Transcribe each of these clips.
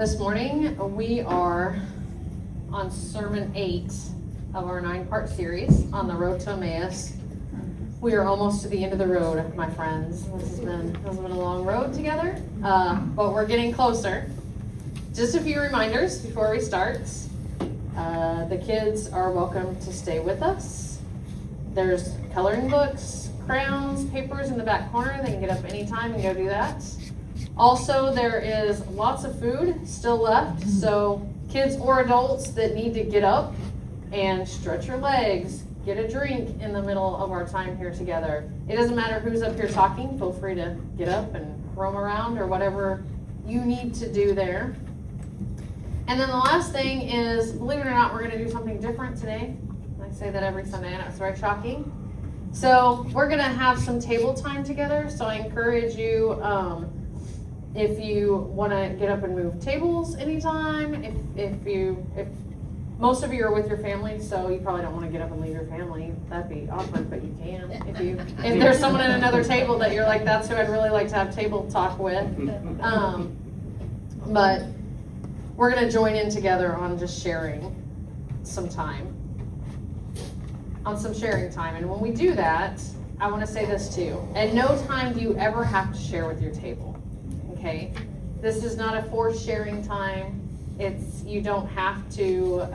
This morning we are on Sermon 8 of our 9-part series on the road to Emmaus. We are almost to the end of the road, my friends. This has been a long road together, but we're getting closer. Just a few reminders before we start. The kids are welcome to stay with us. There's coloring books, crayons, papers in the back corner. They can get up anytime and go do that. Also, there is lots of food still left, so kids or adults that need to get up and stretch your legs, get a drink in the middle of our time here together. It doesn't matter who's up here talking. Feel free to get up and roam around or whatever you need to do there. And then the last thing is, believe it or not, we're going to do something different today. I say that every Sunday, and it's very shocking. So we're going to have some table time together. So I encourage you, if you want to get up and move tables anytime, if most of you are with your family, so you probably don't want to get up and leave your family. That'd be awkward, but you can. If there's someone at another table that you're like, that's who I'd really like to have table talk with. But we're going to join in together on just sharing some time. On some sharing time. And when we do that, I want to say this too. At no time do you ever have to share with your table. Okay? This is not a forced sharing time. You don't have to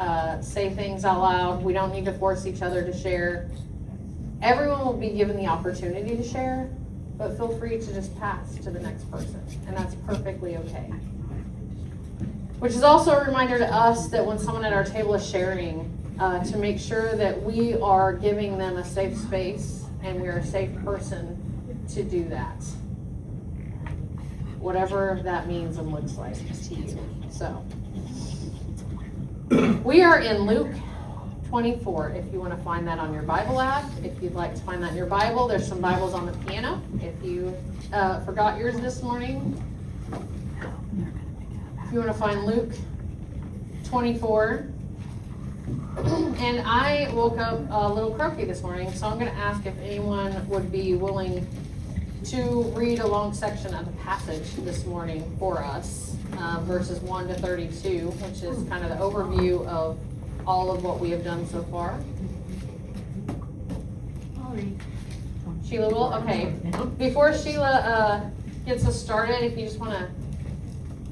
say things out loud. We don't need to force each other to share. Everyone will be given the opportunity to share, but feel free to just pass to the next person. And that's perfectly okay. Which is also a reminder to us that when someone at our table is sharing, to make sure that we are giving them a safe space and we're a safe person to do that. Whatever that means and looks like to you. So, we are in Luke 24, if you want to find that on your Bible app. If you'd like to find that in your Bible, there's some Bibles on the piano. If you forgot yours this morning, if you want to find Luke 24. And I woke up a little croaky this morning, so I'm going to ask if anyone would be willing to read a long section of the passage this morning for us, verses 1 to 32, which is kind of the overview of all of what we have done so far. Sheila will? Okay. Before Sheila gets us started, if you just want to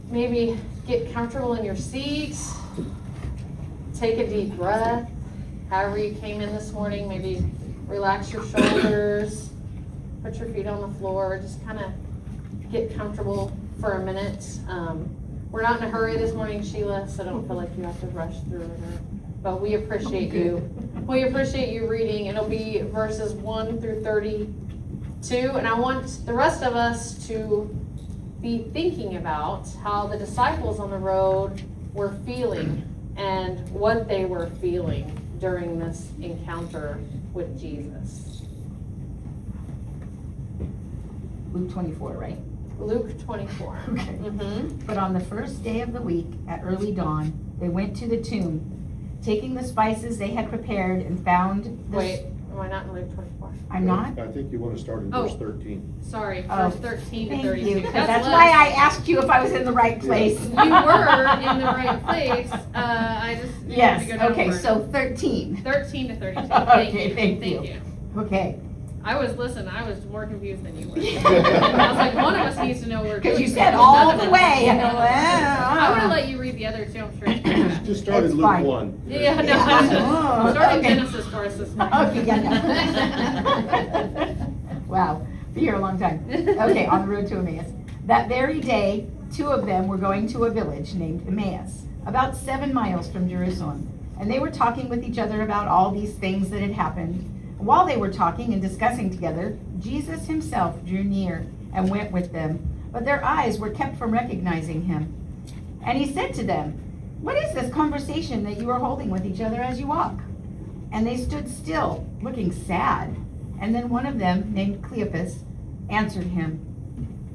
maybe get comfortable in your seat, take a deep breath. However you came in this morning, maybe relax your shoulders, put your feet on the floor, just kind of get comfortable for a minute. We're not in a hurry this morning, Sheila, so don't feel like you have to rush through it. But we appreciate you. We appreciate you reading. It'll be verses 1 through 32, and I want the rest of us to be thinking about how the disciples on the road were feeling and what they were feeling during this encounter with Jesus. Luke 24, right? Luke 24. Okay. Mm-hmm. But on the first day of the week, at early dawn, they went to the tomb, taking the spices they had prepared, and found the... Wait, am I not in Luke 24? I'm not? I think you want to start in verse 13. Sorry, verse 13 to 32. Thank you. That's why I asked you if I was in the right place. You were in the right place. I just Yes, to go down okay, more. so 13. 13 to 32. Okay, Thank thank you. Okay. I was more confused than you were. I was like, one of us needs to know where we're Because going. you said all the way. I would have let you read the other two, I'm sure. Just start at It's Luke fine. 1. Yeah, no. Oh, Start okay. Genesis for us this morning. Okay, yeah, no. Wow, be here a long time. Okay, on the road to Emmaus. That very day, 2 of them were going to a village named Emmaus, about 7 miles from Jerusalem. And they were talking with each other about all these things that had happened. While they were talking and discussing together, Jesus himself drew near and went with them, but their eyes were kept from recognizing him. And he said to them, "What is this conversation that you are holding with each other as you walk?" And they stood still, looking sad. And then one of them, named Cleopas, answered him,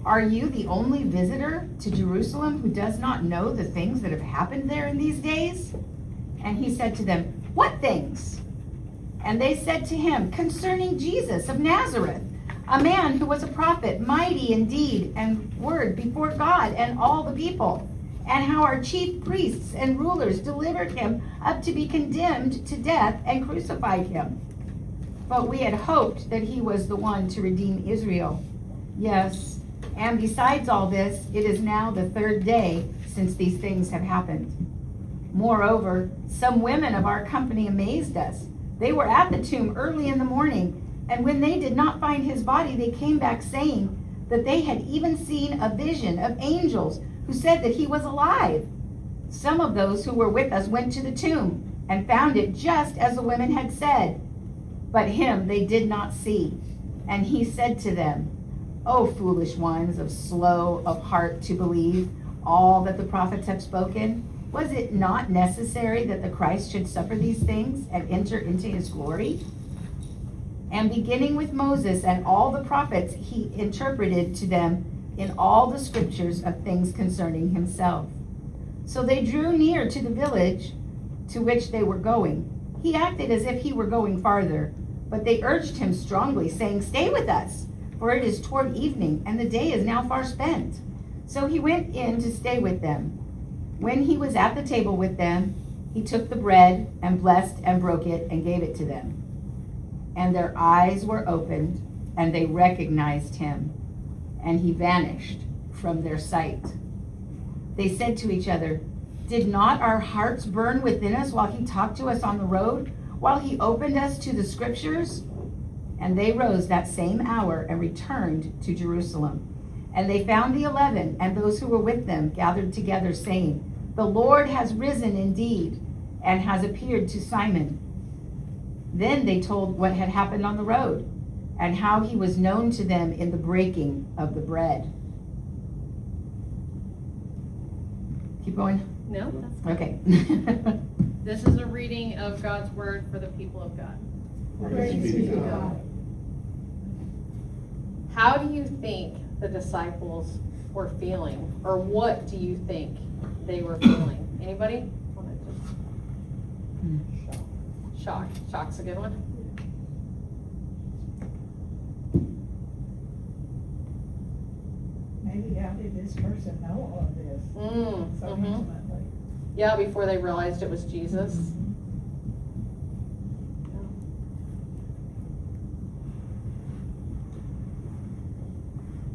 "Are you the only visitor to Jerusalem who does not know the things that have happened there in these days?" And he said to them, "What things?" And they said to him, "Concerning Jesus of Nazareth, a man who was a prophet, mighty in deed and word before God and all the people. and how our chief priests and rulers delivered him up to be condemned to death and crucified him. But we had hoped that he was the one to redeem Israel. Yes, and besides all this, it is now the third day since these things have happened. Moreover, some women of our company amazed us. They were at the tomb early in the morning, and when they did not find his body, they came back saying that they had even seen a vision of angels who said that he was alive. Some of those who were with us went to the tomb and found it just as the women had said, but him they did not see. And he said to them, O foolish ones, of slow of heart to believe all that the prophets have spoken, was it not necessary that the Christ should suffer these things and enter into his glory? And beginning with Moses and all the prophets, he interpreted to them in all the scriptures of things concerning himself. So they drew near to the village to which they were going. He acted as if he were going farther, but they urged him strongly, saying, Stay with us, for it is toward evening, and the day is now far spent. So he went in to stay with them. When he was at the table with them, he took the bread and blessed and broke it and gave it to them. And their eyes were opened, and they recognized him, and he vanished from their sight. They said to each other, Did not our hearts burn within us while he talked to us on the road, while he opened us to the scriptures? And they rose that same hour and returned to Jerusalem. And they found the 11 and those who were with them gathered together, saying, The Lord has risen indeed, and has appeared to Simon. Then they told what had happened on the road, and how he was known to them in the breaking of the bread. Keep going? No, that's Okay. This is a reading of God's word for the people of God. Praise be to God. How do you think the disciples were feeling? Or what do you think they were feeling? Anybody? Shock. Shock's a good one. Maybe how did this person know all of this so Mm-hmm. intimately? Yeah, before they realized it was Jesus.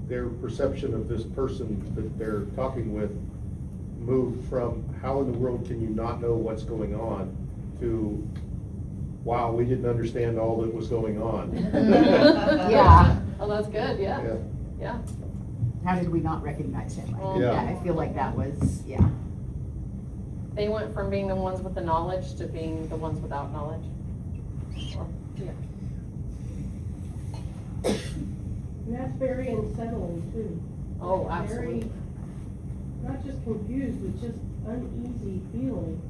Their perception of this person that they're talking with moved from, how in the world can you not know what's going on, to, wow, we didn't understand all that was going on. Yeah. Oh, that's good, yeah. Yeah. Yeah. How did we not recognize him? Yeah. I feel like that was, yeah. They went from being the ones with the knowledge to being the ones without knowledge. Or, yeah. And that's very unsettling too. Oh, Very, absolutely. not just confused, but just uneasy feeling.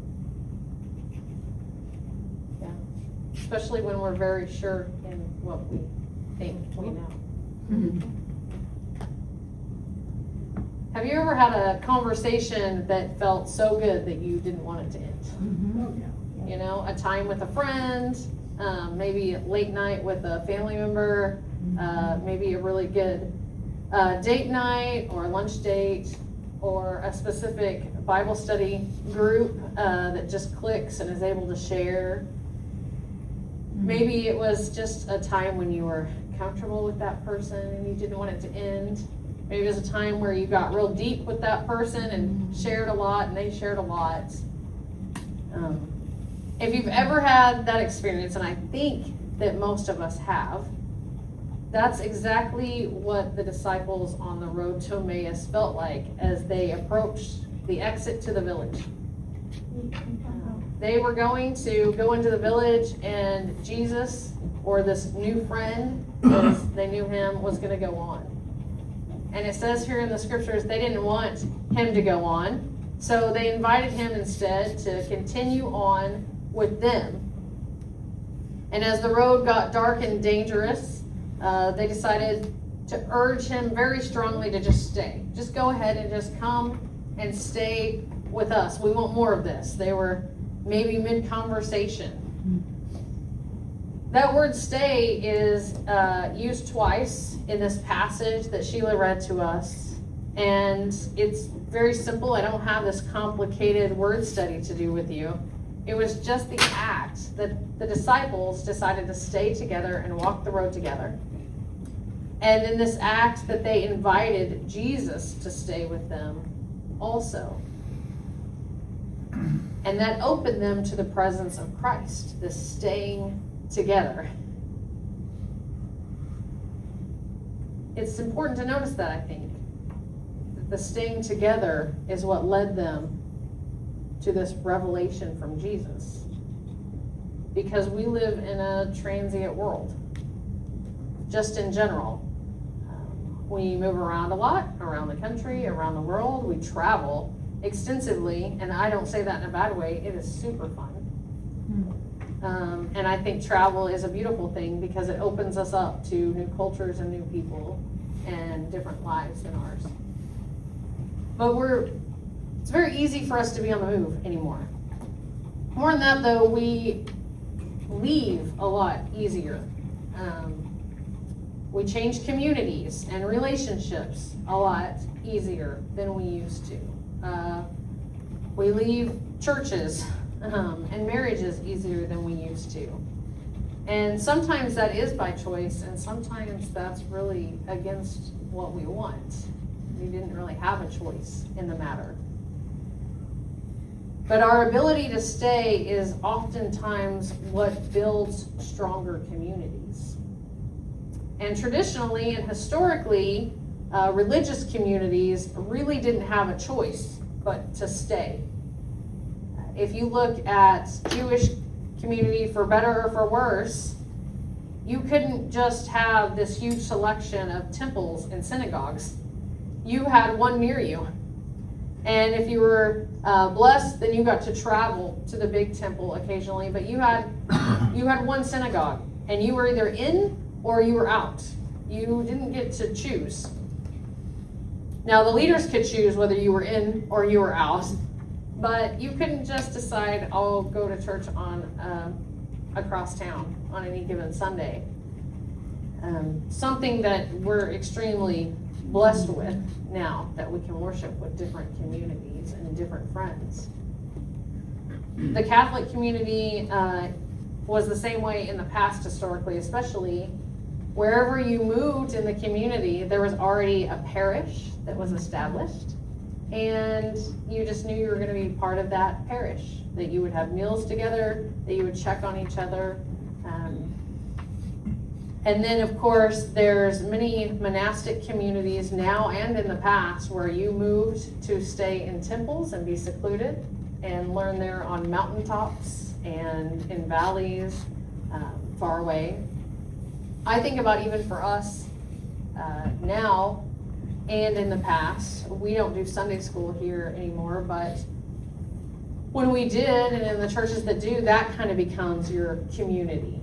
Especially when we're very sure in what we think we know. Mhm. Have you ever had a conversation that felt so good that you didn't want it to end? Mhm. Oh, yeah. You know, a time with a friend, maybe a late night with a family member, maybe a really good date night or a lunch date, or a specific Bible study group that just clicks and is able to share. Maybe it was just a time when you were comfortable with that person and you didn't want it to end. Maybe it was a time where you got real deep with that person and shared a lot and they shared a lot. If you've ever had that experience, and I think that most of us have, that's exactly what the disciples on the road to Emmaus felt like as they approached the exit to the village. They were going to go into the village, and Jesus, or this new friend, as they knew him, was going to go on. And it says here in the scriptures, they didn't want him to go on, so they invited him instead to continue on with them. And as the road got dark and dangerous, they decided to urge him very strongly to just stay. Just go ahead and just come and stay with us. We want more of this. They were maybe mid-conversation. That word stay is used twice in this passage that Sheila read to us. And it's very simple. I don't have this complicated word study to do with you. It was just the act that the disciples decided to stay together and walk the road together. And in this act that they invited Jesus to stay with them also. And that opened them to the presence of Christ, this staying together. It's important to notice that, I think. That the staying together is what led them to this revelation from Jesus. Because we live in a transient world. Just in general. We move around a lot, around the country, around the world. We travel extensively, and I don't say that in a bad way. It is super fun. And I think travel is a beautiful thing because it opens us up to new cultures and new people and different lives than ours. But it's very easy for us to be on the move anymore. More than that, though, we leave a lot easier. We change communities and relationships a lot easier than we used to. We leave churches and marriages easier than we used to. And sometimes that is by choice, and sometimes that's really against what we want. We didn't really have a choice in the matter. But our ability to stay is oftentimes what builds stronger communities. And traditionally and historically, religious communities really didn't have a choice but to stay. If you look at Jewish community, for better or for worse, you couldn't just have this huge selection of temples and synagogues. You had one near you. And if you were blessed, then you got to travel to the big temple occasionally, but you had one synagogue, and you were either in or you were out. You didn't get to choose. Now, the leaders could choose whether you were in or you were out, but you couldn't just decide, I'll go to church across town on any given Sunday. Something that we're extremely blessed with now, that we can worship with different communities and different friends. The Catholic community was the same way in the past historically, especially wherever you moved in the community, there was already a parish that was established, and you just knew you were going to be part of that parish, that you would have meals together, that you would check on each other. And then, of course, there's many monastic communities now and in the past where you moved to stay in temples and be secluded and learn there on mountaintops and in valleys far away. I think about even for us now and in the past, we don't do Sunday school here anymore, but when we did, and in the churches that do, that kind of becomes your community.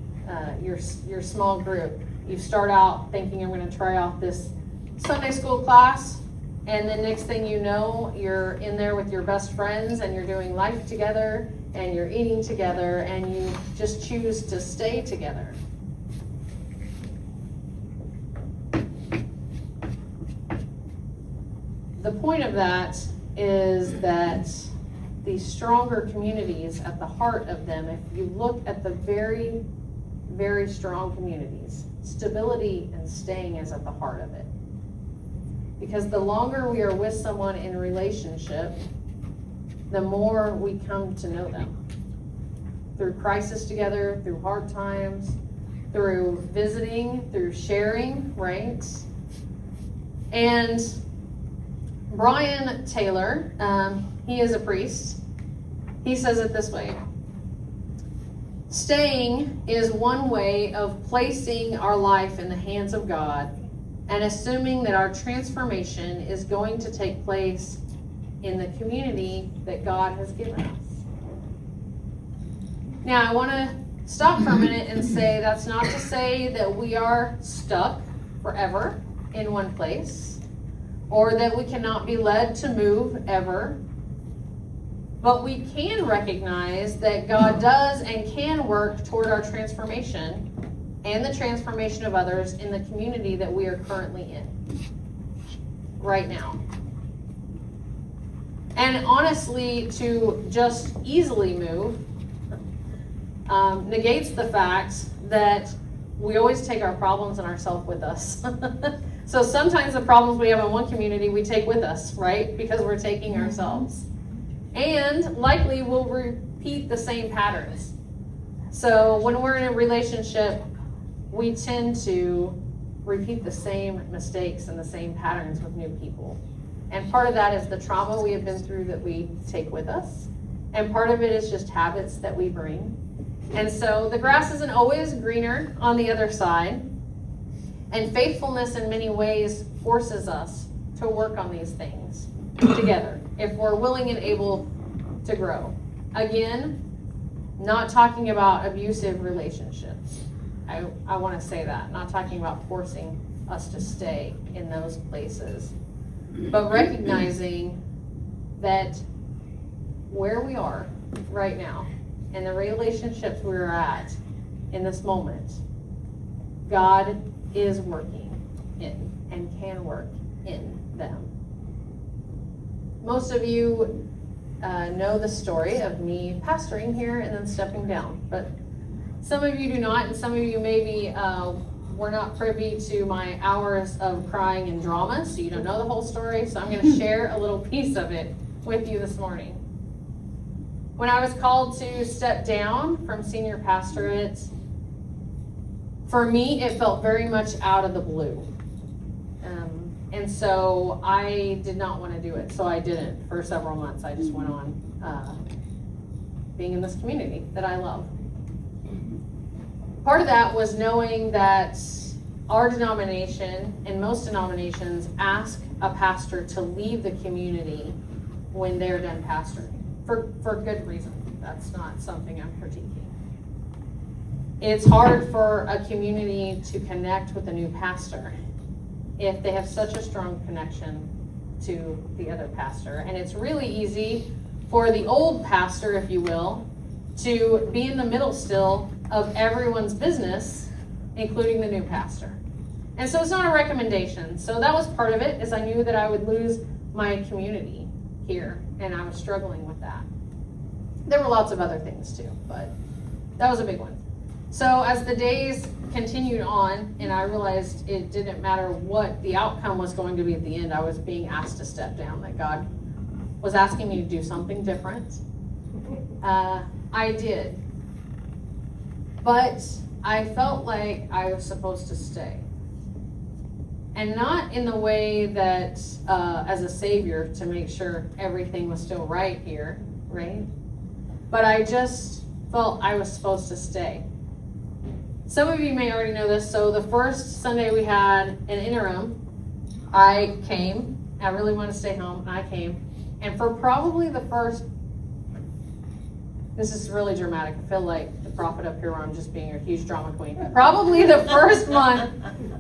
Your small group. You start out thinking, I'm going to try out this Sunday school class, and then next thing you know, you're in there with your best friends, and you're doing life together, and you're eating together, and you just choose to stay together. The point of that is that these stronger communities, at the heart of them, if you look at the very, very strong communities, stability and staying is at the heart of it. Because the longer we are with someone in relationship, the more we come to know them. Through crisis together, through hard times, through visiting, through sharing, right? And Brian Taylor, he is a priest. He says it this way: staying is one way of placing our life in the hands of God and assuming that our transformation is going to take place in the community that God has given us. Now, I want to stop for a minute and say that's not to say that we are stuck forever in one place, or that we cannot be led to move ever. But we can recognize that God does and can work toward our transformation and the transformation of others in the community that we are currently in right now. And honestly, to just easily move negates the fact that we always take our problems and ourselves with us. So sometimes the problems we have in one community we take with us, right? Because we're taking ourselves. And likely we'll repeat the same patterns. So when we're in a relationship, we tend to repeat the same mistakes and the same patterns with new people. And part of that is the trauma we have been through that we take with us. And part of it is just habits that we bring. And so the grass isn't always greener on the other side. And faithfulness in many ways forces us to work on these things together if we're willing and able to grow. Again, not talking about abusive relationships. I want to say that. Not talking about forcing us to stay in those places. But recognizing that where we are right now and the relationships we're at in this moment, God is working in and can work in them. Most of you know the story of me pastoring here and then stepping down, but some of you do not, and some of you maybe were not privy to my hours of crying and drama, so you don't know the whole story, so I'm going to share a little piece of it with you this morning. When I was called to step down from senior pastorate, for me, it felt very much out of the blue. And so I did not want to do it, so I didn't for several months. I just went on being in this community that I love. Part of that was knowing that our denomination and most denominations ask a pastor to leave the community when they're done pastoring for good reason. That's not something I'm critiquing. It's hard for a community to connect with a new pastor if they have such a strong connection to the other pastor. And it's really easy for the old pastor, if you will, to be in the middle still of everyone's business, including the new pastor. And so it's not a recommendation. So that was part of it, is I knew that I would lose my community here, and I was struggling with that. There were lots of other things too, but that was a big one. So as the days continued on, and I realized it didn't matter what the outcome was going to be at the end, I was being asked to step down, that God was asking me to do something different. I did. But I felt like I was supposed to stay. And not in the way that as a savior to make sure everything was still right here, right? But I just felt I was supposed to stay. Some of you may already know this. So the first Sunday we had an interim, I came. I really wanted to stay home, and I came. And for probably the first, this is really dramatic. I feel like the prophet up here where I'm just being a huge drama queen. Probably the first month,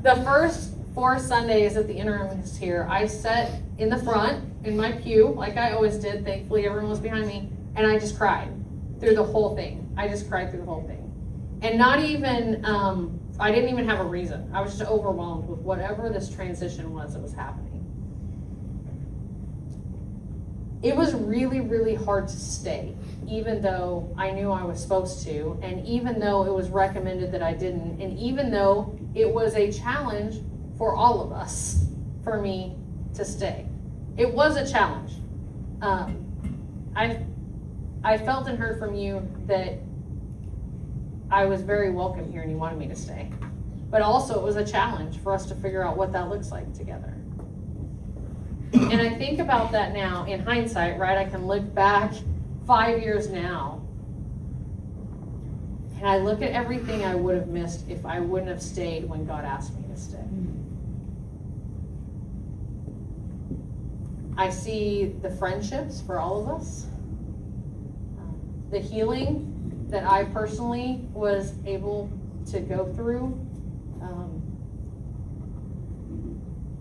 the first 4 Sundays that the interim is here, I sat in the front in my pew, like I always did. Thankfully, everyone was behind me. And I just cried through the whole thing. I just cried through the whole thing. And not even, I didn't even have a reason. I was just overwhelmed with whatever this transition was that was happening. It was really, really hard to stay, even though I knew I was supposed to, and even though it was recommended that I didn't, and even though it was a challenge for all of us, for me to stay. It was a challenge. I felt and heard from you that I was very welcome here and you wanted me to stay. But also it was a challenge for us to figure out what that looks like together. And I think about that now in hindsight, right? I can look back 5 years now. And I look at everything I would have missed if I wouldn't have stayed when God asked me to stay. I see the friendships for all of us. The healing that I personally was able to go through,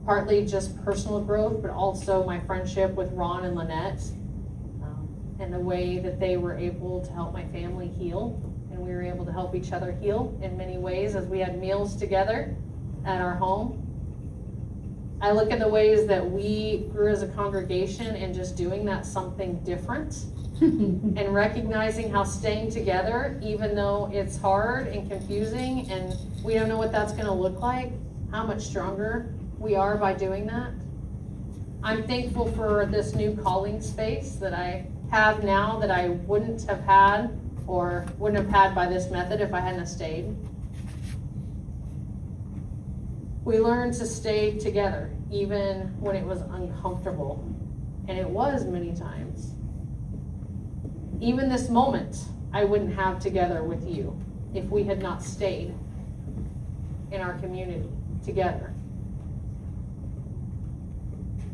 partly just personal growth, but also my friendship with Ron and Lynette, and the way that they were able to help my family heal, and we were able to help each other heal in many ways as we had meals together at our home. I look at the ways that we grew as a congregation and just doing that something different and recognizing how staying together, even though it's hard and confusing and we don't know what that's going to look like, how much stronger we are by doing that. I'm thankful for this new calling space that I have now that I wouldn't have had or wouldn't have had by this method if I hadn't have stayed. We learned to stay together even when it was uncomfortable, and it was many times. Even this moment I wouldn't have together with you if we had not stayed in our community together.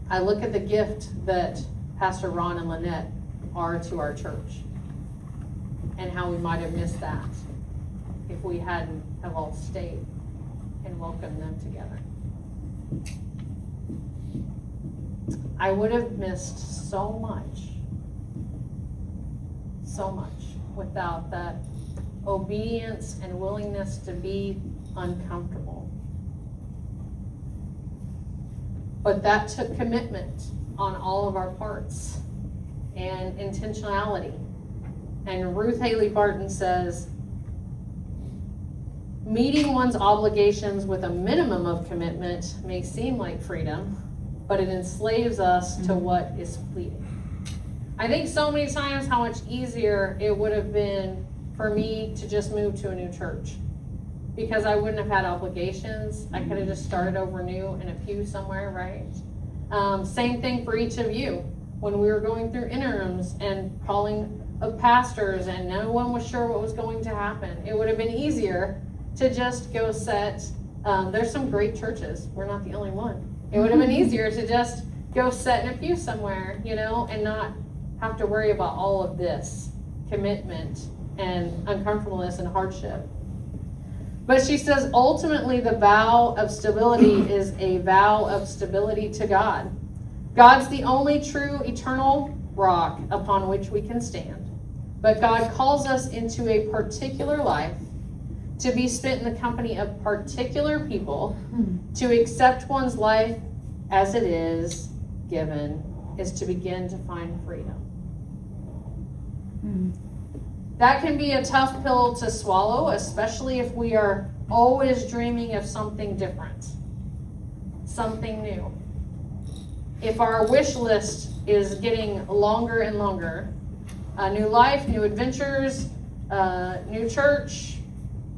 I look at the gift that Pastor Ron and Lynette are to our church and how we might have missed that if we hadn't have all stayed and welcomed them together. I would have missed so much without that obedience and willingness to be uncomfortable. But that took commitment on all of our parts and intentionality. And Ruth Haley Barton says, meeting one's obligations with a minimum of commitment may seem like freedom, but it enslaves us to what is fleeting. I think so many times how much easier it would have been for me to just move to a new church because I wouldn't have had obligations. I could have just started over new in a pew somewhere, right? Same thing for each of you. When we were going through interims and calling of pastors and no one was sure what was going to happen, it would have been easier to just go set, there's some great churches, we're not the only one. It would have been easier to just go sit in a pew somewhere, and not have to worry about all of this commitment and uncomfortableness and hardship. But she says, ultimately, the vow of stability is a vow of stability to God. God's the only true eternal rock upon which we can stand. But God calls us into a particular life to be spent in the company of particular people, to accept one's life as it is given, is to begin to find freedom. That can be a tough pill to swallow, especially if we are always dreaming of something different, something new. If our wish list is getting longer and longer, a new life, new adventures, new church,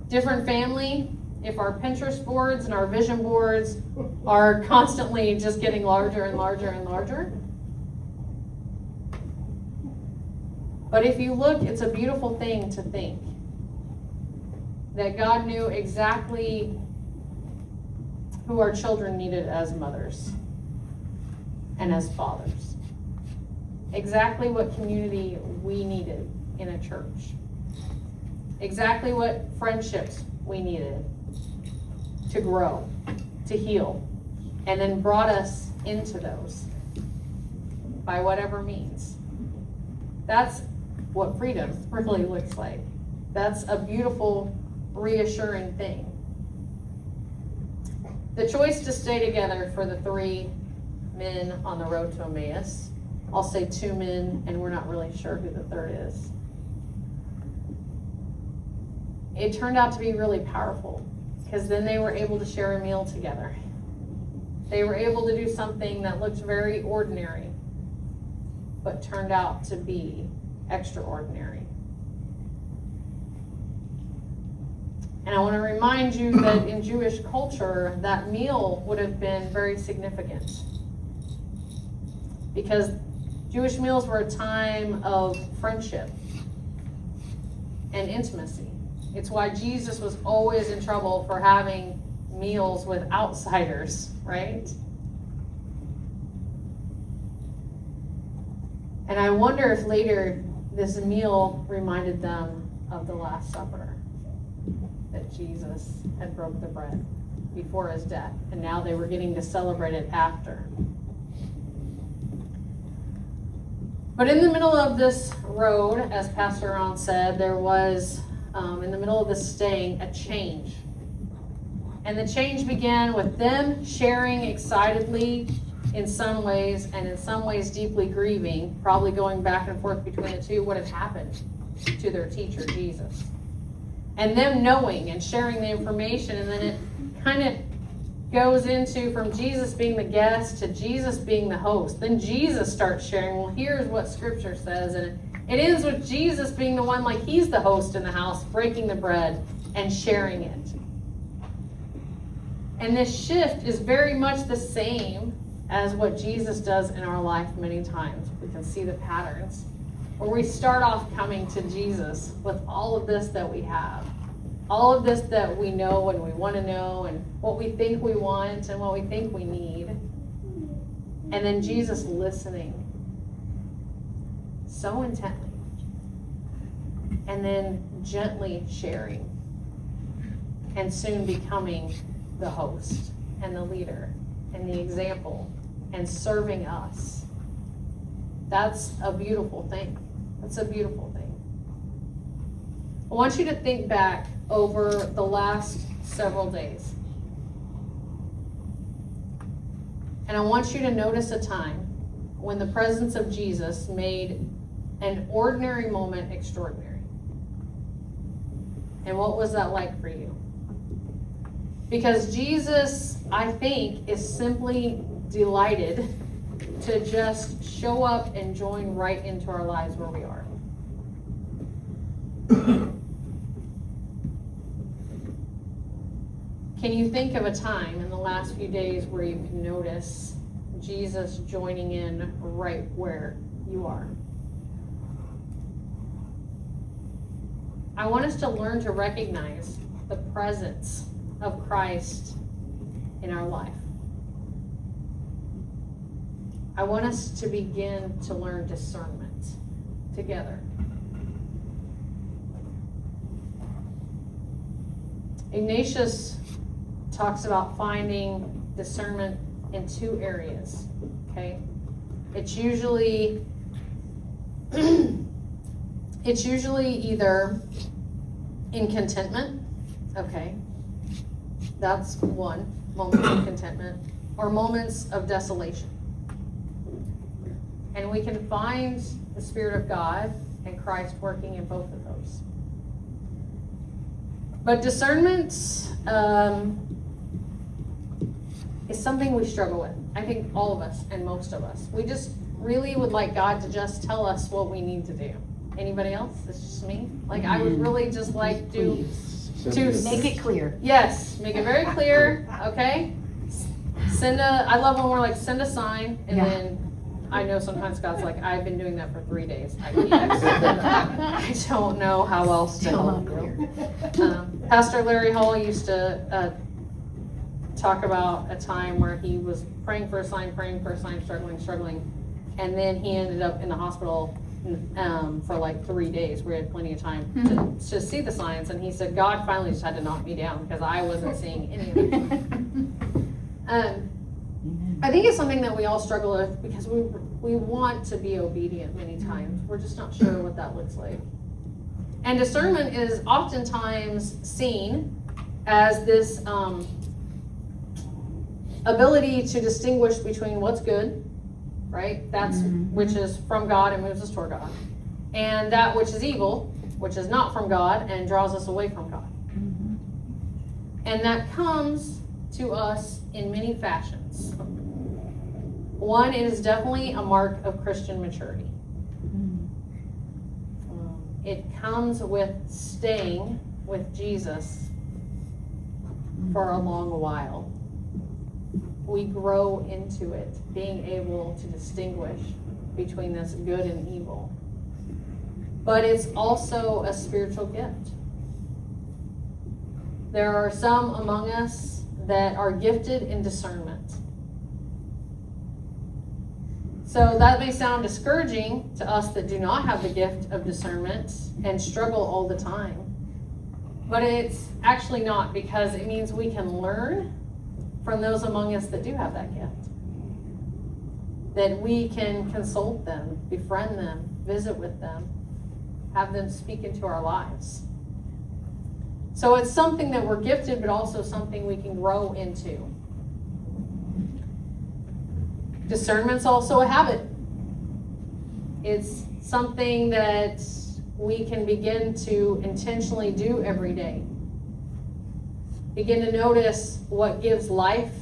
different family, if our Pinterest boards and our vision boards are constantly just getting larger and larger and larger. But if you look, it's a beautiful thing to think that God knew exactly who our children needed as mothers and as fathers. Exactly what community we needed in a church. Exactly what friendships we needed to grow, to heal, and then brought us into those by whatever means. That's what freedom really looks like. That's a beautiful, reassuring thing. The choice to stay together for the 3 men on the road to Emmaus, I'll say 2 men, and we're not really sure who the third is. It turned out to be really powerful because then they were able to share a meal together. They were able to do something that looked very ordinary, but turned out to be extraordinary. And I want to remind you that in Jewish culture, that meal would have been very significant because Jewish meals were a time of friendship and intimacy. It's why Jesus was always in trouble for having meals with outsiders, right? And I wonder if later this meal reminded them of the Last Supper, that Jesus had broke the bread before his death, and now they were getting to celebrate it after. But in the middle of this road, as Pastor Ron said, there was, in the middle of this staying, a change. And the change began with them sharing excitedly in some ways, and in some ways deeply grieving, probably going back and forth between the two, what had happened to their teacher, Jesus. And them knowing and sharing the information, and then it kind of goes into from Jesus being the guest to Jesus being the host. Then Jesus starts sharing, well, here's what Scripture says, and it ends with Jesus being the one, like he's the host in the house, breaking the bread and sharing it. And this shift is very much the same as what Jesus does in our life many times. We can see the patterns where we start off coming to Jesus with all of this that we have, all of this that we know and we want to know, and what we think we want and what we think we need. And then Jesus listening so intently, and then gently sharing, and soon becoming the host and the leader and the example and serving us. That's a beautiful thing. That's a beautiful thing. I want you to think back over the last several days. And I want you to notice a time when the presence of Jesus made an ordinary moment extraordinary. And what was that like for you? Because Jesus, I think, is simply delighted to just show up and join right into our lives where we are. Can you think of a time in the last few days where you can notice Jesus joining in right where you are? I want us to learn to recognize the presence of Christ in our life. I want us to begin to learn discernment together. Ignatius talks about finding discernment in two areas, okay? It's usually either in contentment, okay? That's one, moments of contentment, or moments of desolation. And we can find the Spirit of God and Christ working in both of those. But discernment is something we struggle with. I think all of us and most of us. We just really would like God to just tell us what we need to do. Anybody else? It's just me? Like I would really just like to Make it clear. Yes, make it very clear, okay? I love when we're like, send a sign, and Yeah. then I know sometimes God's like, I've been doing that for 3 days. I don't know how else to Still help not you. Pastor Larry Hall used to talk about a time where he was praying for a sign, struggling, and then he ended up in the hospital for like 3 days. We had plenty of time to see the signs, and he said God finally just had to knock me down because I wasn't seeing any of it. I think it's something that we all struggle with because we want to be obedient many times. We're just not sure what that looks like. And discernment is oftentimes seen as this ability to distinguish between what's good, right? That's which is from God and moves us toward God. And that which is evil, which is not from God and draws us away from God. And that comes to us in many fashions. One, it is definitely a mark of Christian maturity. It comes with staying with Jesus for a long while. We grow into it, being able to distinguish between this good and evil. But it's also a spiritual gift. There are some among us that are gifted in discernment. So that may sound discouraging to us that do not have the gift of discernment and struggle all the time. But it's actually not, because it means we can learn from those among us that do have that gift. That we can consult them, befriend them, visit with them, have them speak into our lives. So it's something that we're gifted, but also something we can grow into. Discernment's also a habit. It's something that we can begin to intentionally do every day. Begin to notice what gives life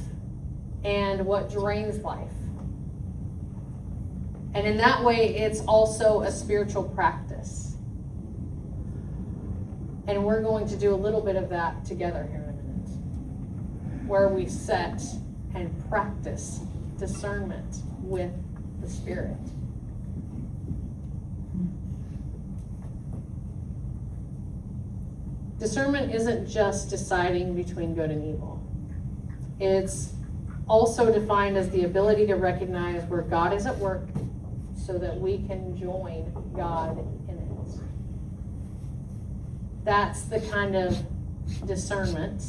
and what drains life. And in that way, it's also a spiritual practice. And we're going to do a little bit of that together here in a minute, where we set and practice discernment with the Spirit. Discernment isn't just deciding between good and evil. It's also defined as the ability to recognize where God is at work so that we can join God in it. That's the kind of discernment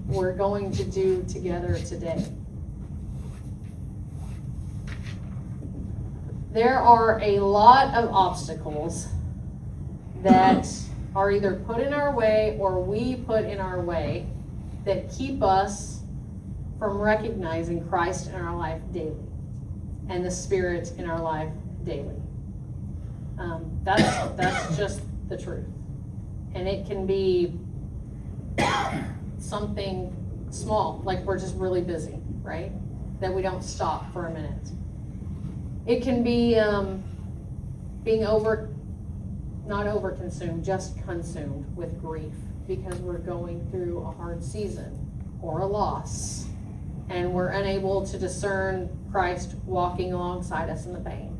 we're going to do together today. There are a lot of obstacles that are either put in our way or we put in our way that keep us from recognizing Christ in our life daily and the Spirit in our life daily. That's just the truth. And it can be something small, like we're just really busy, right? That we don't stop for a minute. It can be being not overconsumed, just consumed with grief because we're going through a hard season or a loss and we're unable to discern Christ walking alongside us in the pain.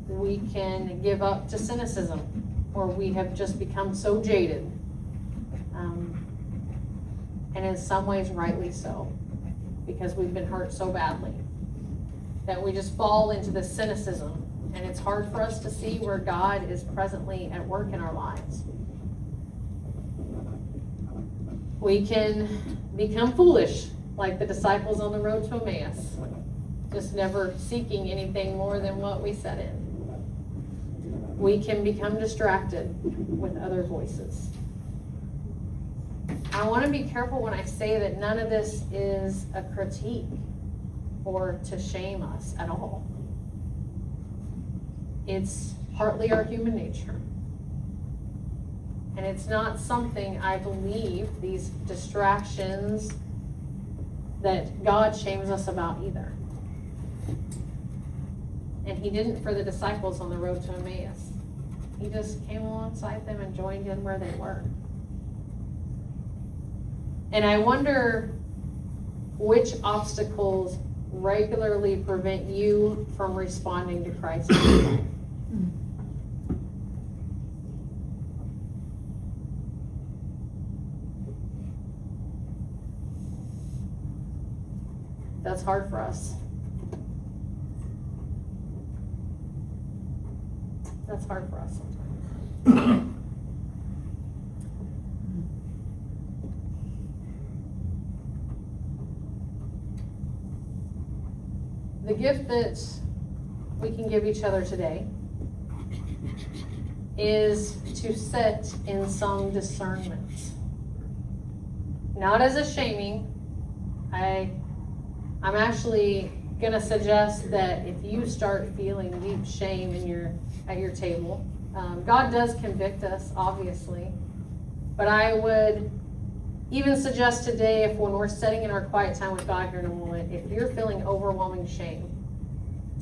We can give up to cynicism, or we have just become so jaded, and in some ways rightly so, because we've been hurt so badly that we just fall into this cynicism. And it's hard for us to see where God is presently at work in our lives. We can become foolish, like the disciples on the road to Emmaus, just never seeking anything more than what we set in. We can become distracted with other voices. I want to be careful when I say that none of this is a critique or to shame us at all. It's partly our human nature. And it's not something I believe, these distractions, that God shames us about either. And he didn't for the disciples on the road to Emmaus. He just came alongside them and joined in where they were. And I wonder which obstacles regularly prevent you from responding to Christ in your life. That's hard for us. That's hard for us sometimes. The gift that we can give each other today is to sit in some discernment. Not as a shaming. I'm actually going to suggest that if you start feeling deep shame at your table, God does convict us, obviously, but I would even suggest today, if when we're sitting in our quiet time with God here in a moment, if you're feeling overwhelming shame,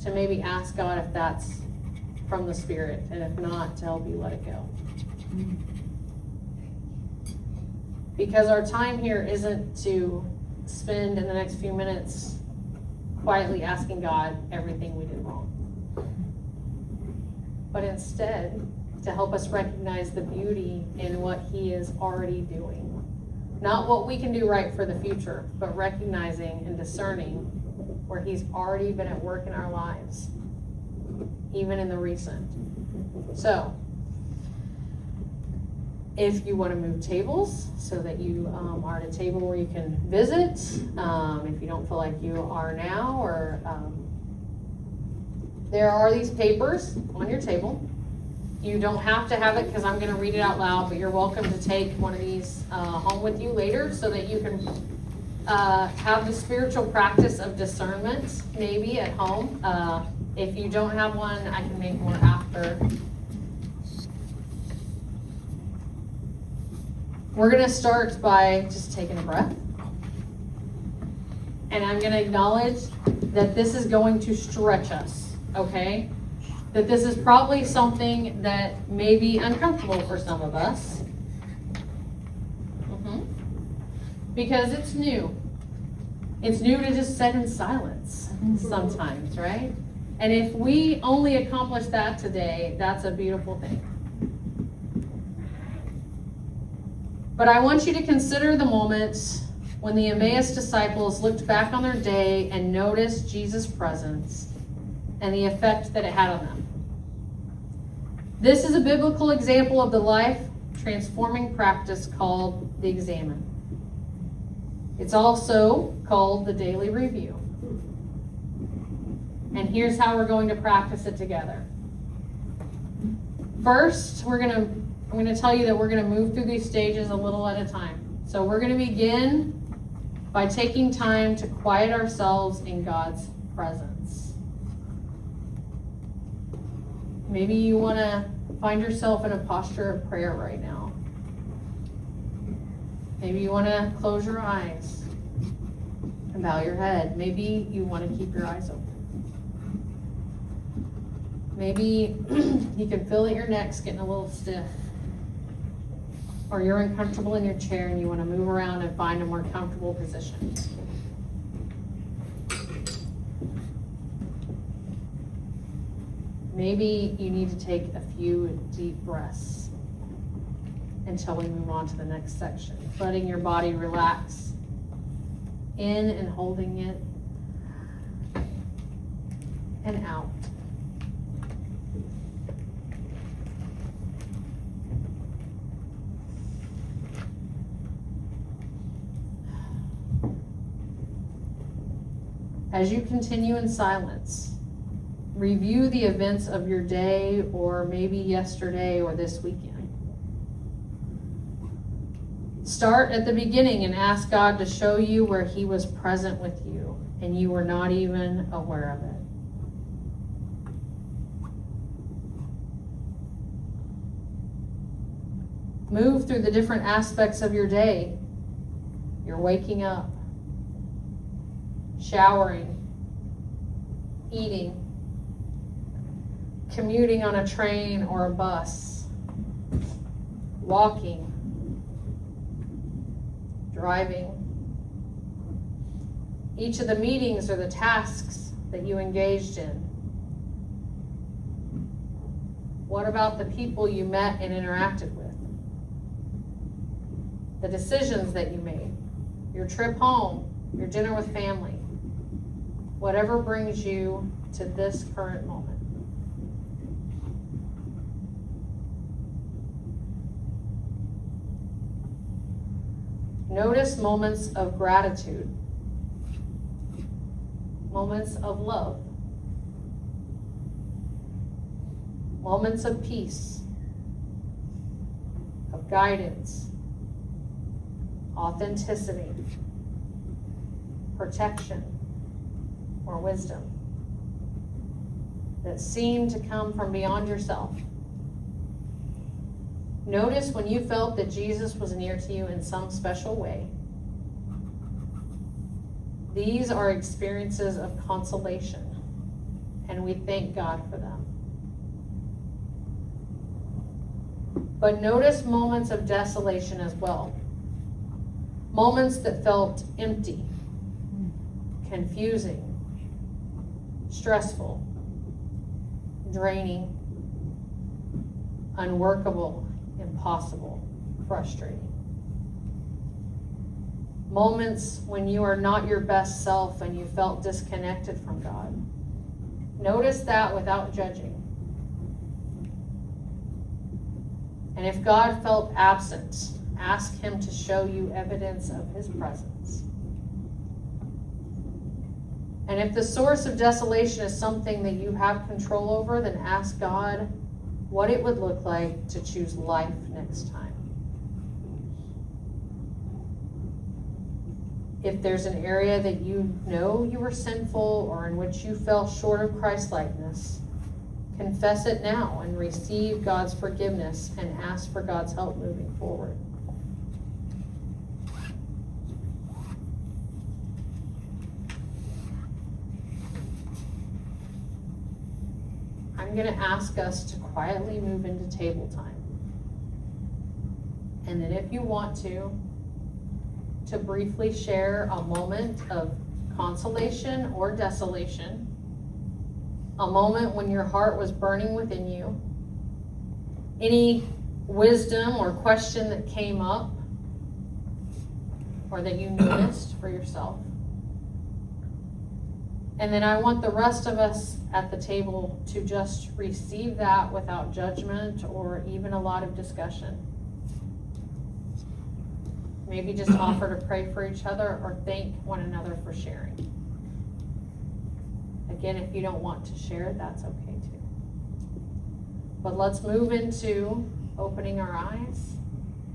to maybe ask God if that's from the Spirit, and if not, to help you let it go. Because our time here isn't to spend in the next few minutes quietly asking God everything we did wrong, but instead to help us recognize the beauty in what he is already doing. Not what we can do right for the future, but recognizing and discerning where he's already been at work in our lives, even in the recent. So, if you want to move tables so that you are at a table where you can visit, if you don't feel like you are now, or there are these papers on your table, You don't have to have it because I'm gonna read it out loud, but you're welcome to take one of these home with you later so that you can have the spiritual practice of discernment maybe at home. If you don't have one, I can make more after. We're gonna start by just taking a breath. And I'm gonna acknowledge that this is going to stretch us, okay? That this is probably something that may be uncomfortable for some of us. Because it's new. It's new to just sit in silence sometimes, right? And if we only accomplish that today, that's a beautiful thing. But I want you to consider the moment when the Emmaus disciples looked back on their day and noticed Jesus' presence and the effect that it had on them. This is a biblical example of the life-transforming practice called the examine. It's also called the daily review. And here's how we're going to practice it together. First, I'm going to tell you that we're going to move through these stages a little at a time. So we're going to begin by taking time to quiet ourselves in God's presence. Maybe you want to find yourself in a posture of prayer right now. Maybe you want to close your eyes and bow your head. Maybe you want to keep your eyes open. Maybe you can feel that your neck's getting a little stiff. Or you're uncomfortable in your chair and you want to move around and find a more comfortable position. Maybe you need to take a few deep breaths until we move on to the next section. Letting your body relax in and holding it and out. As you continue in silence, review the events of your day or maybe yesterday or this weekend. Start at the beginning and ask God to show you where He was present with you and you were not even aware of it. Move through the different aspects of your day. You're waking up, showering, eating, commuting on a train or a bus, walking, driving. Each of the meetings or the tasks that you engaged in. What about the people you met and interacted with? The decisions that you made, your trip home, your dinner with family, whatever brings you to this current moment. Notice moments of gratitude, moments of love, moments of peace, of guidance, authenticity, protection, or wisdom that seem to come from beyond yourself. Notice when you felt that Jesus was near to you in some special way. These are experiences of consolation, and we thank God for them. But notice moments of desolation as well. Moments that felt empty, confusing, stressful, draining, unworkable, impossible, frustrating. Moments when you are not your best self and you felt disconnected from God. Notice that without judging. And if God felt absent, ask Him to show you evidence of His presence. And if the source of desolation is something that you have control over, then ask God what it would look like to choose life next time. If there's an area that you know you were sinful or in which you fell short of Christ-likeness, confess it now and receive God's forgiveness and ask for God's help moving forward. I'm going to ask us to quietly move into table time. And then if you want to briefly share a moment of consolation or desolation, a moment when your heart was burning within you, any wisdom or question that came up or that you noticed for yourself. And then I want the rest of us at the table to just receive that without judgment or even a lot of discussion. Maybe just offer to pray for each other or thank one another for sharing. Again, if you don't want to share, that's okay too. But let's move into opening our eyes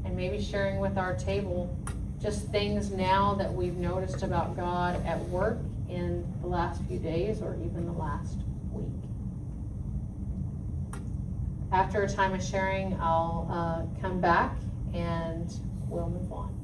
and maybe sharing with our table just things now that we've noticed about God at work in the last few days or even the last week. After a time of sharing, I'll come back and we'll move on.